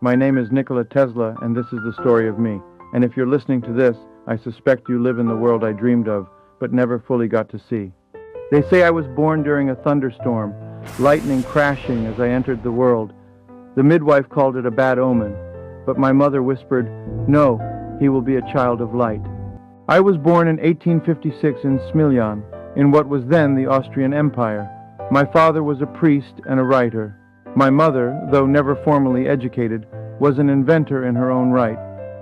My name is Nikola Tesla, and this is the story of me. And if you're listening to this, I suspect you live in the world I dreamed of, but never fully got to see. They say I was born during a thunderstorm, lightning crashing as I entered the world. The midwife called it a bad omen, but my mother whispered, "No, he will be a child of light." I was born in 1856 in Smiljan, in what was then the Austrian Empire. My father was a priest and a writer. My mother, though never formally educated, was an inventor in her own right.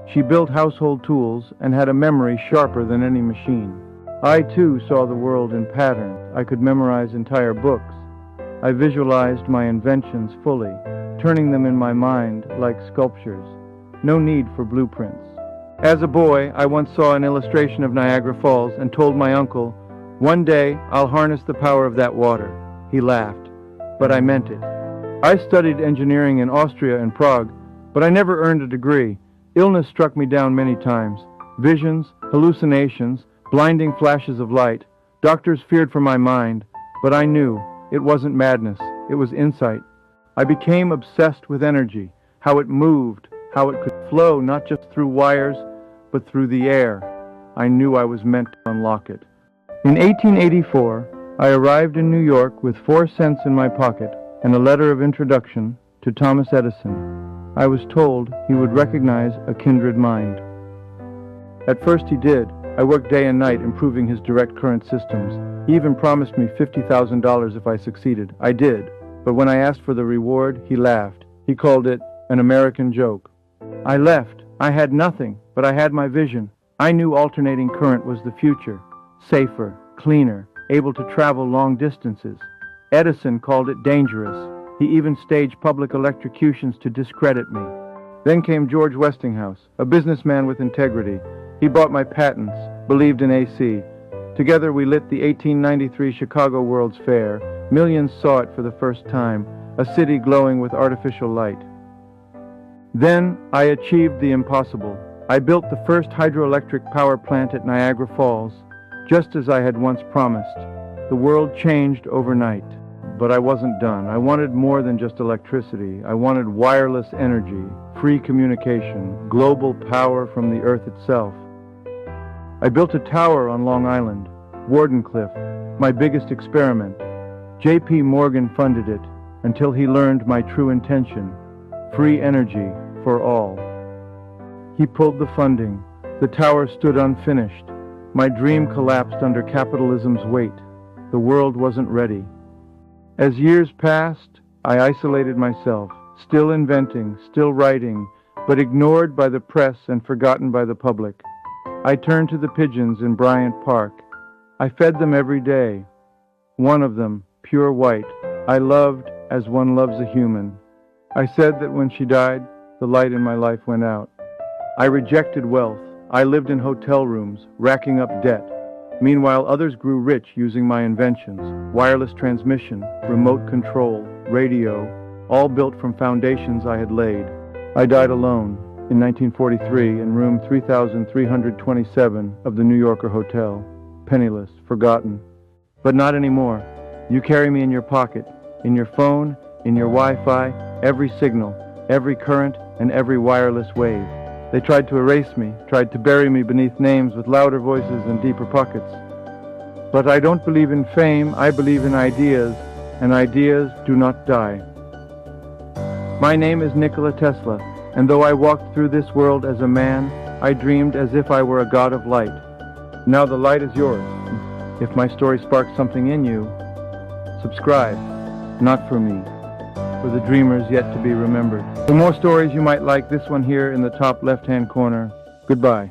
She built household tools and had a memory sharper than any machine. I, too, saw the world in patterns. I could memorize entire books. I visualized my inventions fully, turning them in my mind like sculptures. No need for blueprints. As a boy, I once saw an illustration of Niagara Falls and told my uncle, "One day, I'll harness the power of that water." He laughed, but I meant it. I studied engineering in Austria and Prague, but I never earned a degree. Illness struck me down many times. Visions, hallucinations, blinding flashes of light. Doctors feared for my mind, but I knew it wasn't madness, it was insight. I became obsessed with energy, how it moved, how it could flow not just through wires, but through the air. I knew I was meant to unlock it. In 1884, I arrived in New York with 4 cents in my pocket and a letter of introduction to Thomas Edison. I was told he would recognize a kindred mind. At first he did. I worked day and night improving his direct current systems. He even promised me $50,000 if I succeeded. I did. But when I asked for the reward, he laughed. He called it an American joke. I left. I had nothing, but I had my vision. I knew alternating current was the future. Safer, cleaner, able to travel long distances. Edison called it dangerous. He even staged public electrocutions to discredit me. Then came George Westinghouse, a businessman with integrity. He bought my patents, believed in AC. Together we lit the 1893 Chicago World's Fair. Millions saw it for the first time, a city glowing with artificial light. Then I achieved the impossible. I built the first hydroelectric power plant at Niagara Falls, just as I had once promised. The world changed overnight, but I wasn't done. I wanted more than just electricity. I wanted wireless energy, free communication, global power from the earth itself. I built a tower on Long Island, Wardenclyffe, my biggest experiment. J.P. Morgan funded it until he learned my true intention, free energy for all. He pulled the funding. The tower stood unfinished. My dream collapsed under capitalism's weight. The world wasn't ready. As years passed, I isolated myself, still inventing, still writing, but ignored by the press and forgotten by the public. I turned to the pigeons in Bryant Park. I fed them every day. One of them, pure white, I loved as one loves a human. I said that when she died, the light in my life went out. I rejected wealth. I lived in hotel rooms, racking up debt. Meanwhile, others grew rich using my inventions, wireless transmission, remote control, radio, all built from foundations I had laid. I died alone in 1943 in room 3327 of the New Yorker Hotel, penniless, forgotten. But not anymore. You carry me in your pocket, in your phone, in your Wi-Fi, every signal, every current, and every wireless wave. They tried to erase me, tried to bury me beneath names with louder voices and deeper pockets. But I don't believe in fame, I believe in ideas, and ideas do not die. My name is Nikola Tesla, and though I walked through this world as a man, I dreamed as if I were a god of light. Now the light is yours. If my story sparks something in you, subscribe, not for me, for the dreamers yet to be remembered. For more stories you might like this one here in the top left-hand corner. Goodbye.